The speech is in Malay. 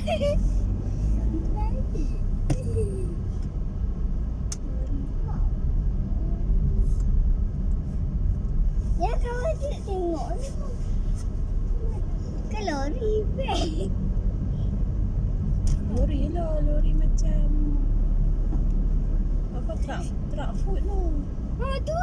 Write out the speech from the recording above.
Ya kawan dia tengok ni. Ke lori beg. Lori lah, lori macam apa, truck food tu. Oh tu